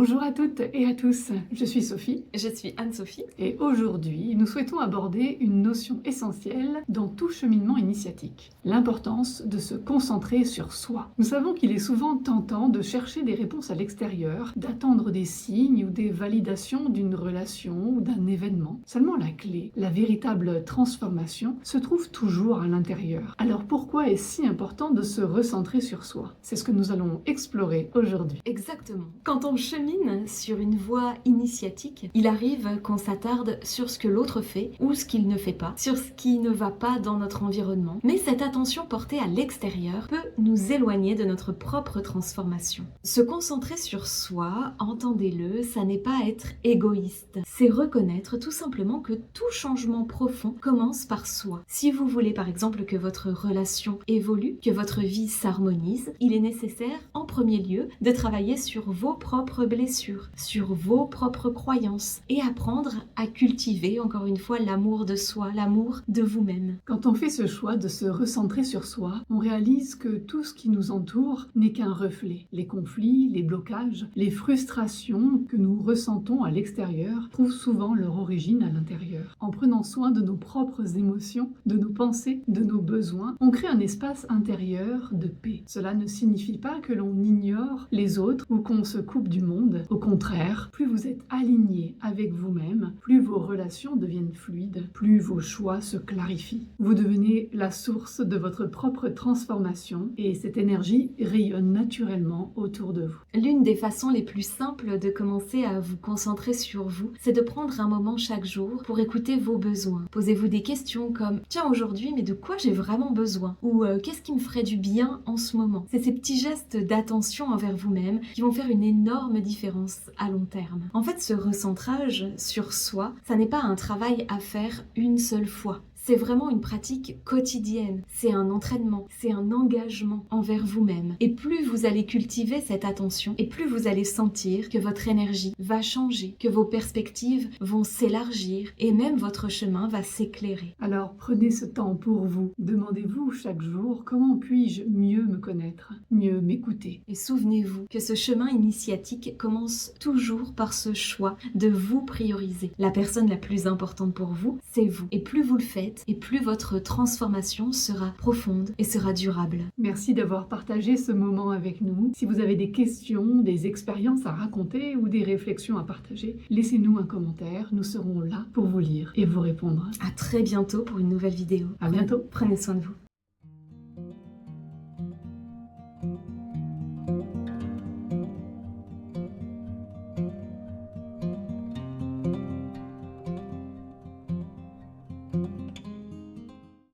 Bonjour à toutes et à tous, je suis Sophie. Je suis Anne-Sophie. Et aujourd'hui, nous souhaitons aborder une notion essentielle dans tout cheminement initiatique, l'importance de se concentrer sur soi. Nous savons qu'il est souvent tentant de chercher des réponses à l'extérieur, d'attendre des signes ou des validations d'une relation ou d'un événement. Seulement la clé, la véritable transformation, se trouve toujours à l'intérieur. Alors pourquoi est-ce si important de se recentrer sur soi? C'est ce que nous allons explorer aujourd'hui. Exactement. Quand on chemine sur une voie initiatique, il arrive qu'on s'attarde sur ce que l'autre fait ou ce qu'il ne fait pas, sur ce qui ne va pas dans notre environnement. Mais cette attention portée à l'extérieur peut nous éloigner de notre propre transformation. Se concentrer sur soi, entendez-le, ça n'est pas être égoïste. C'est reconnaître tout simplement que tout changement profond commence par soi. Si vous voulez par exemple que votre relation évolue, que votre vie s'harmonise, il est nécessaire en premier lieu de travailler sur vos propres blessures, sur vos propres croyances et apprendre à cultiver encore une fois l'amour de soi, l'amour de vous-même. Quand on fait ce choix de se recentrer sur soi, on réalise que tout ce qui nous entoure n'est qu'un reflet. Les conflits, les blocages, les frustrations que nous ressentons à l'extérieur trouvent souvent leur origine à l'intérieur. En prenant soin de nos propres émotions, de nos pensées, de nos besoins, on crée un espace intérieur de paix. Cela ne signifie pas que l'on ignore les autres ou qu'on se coupe du monde. Au contraire, plus vous êtes aligné avec vous-même, plus vos relations deviennent fluides, plus vos choix se clarifient. Vous devenez la source de votre propre transformation et cette énergie rayonne naturellement autour de vous. L'une des façons les plus simples de commencer à vous concentrer sur vous, c'est de prendre un moment chaque jour pour écouter vos besoins. Posez-vous des questions comme « Tiens, aujourd'hui, mais de quoi j'ai vraiment besoin ?» ou « Qu'est-ce qui me ferait du bien en ce moment ?» C'est ces petits gestes d'attention envers vous-même qui vont faire une énorme différence à long terme. En fait, ce recentrage sur soi, ça n'est pas un travail à faire une seule fois. C'est vraiment une pratique quotidienne, c'est un entraînement, c'est un engagement envers vous-même. Et plus vous allez cultiver cette attention, et plus vous allez sentir que votre énergie va changer, que vos perspectives vont s'élargir, et même votre chemin va s'éclairer. Alors prenez ce temps pour vous. Demandez-vous chaque jour comment puis-je mieux me connaître, mieux m'écouter. Et souvenez-vous que ce chemin initiatique commence toujours par ce choix de vous prioriser. La personne la plus importante pour vous, c'est vous. Et plus vous le faites, et plus votre transformation sera profonde et sera durable. Merci d'avoir partagé ce moment avec nous. Si vous avez des questions, des expériences à raconter ou des réflexions à partager, laissez-nous un commentaire. Nous serons là pour vous lire et vous répondre. À très bientôt pour une nouvelle vidéo. À bientôt. Prenez soin de vous.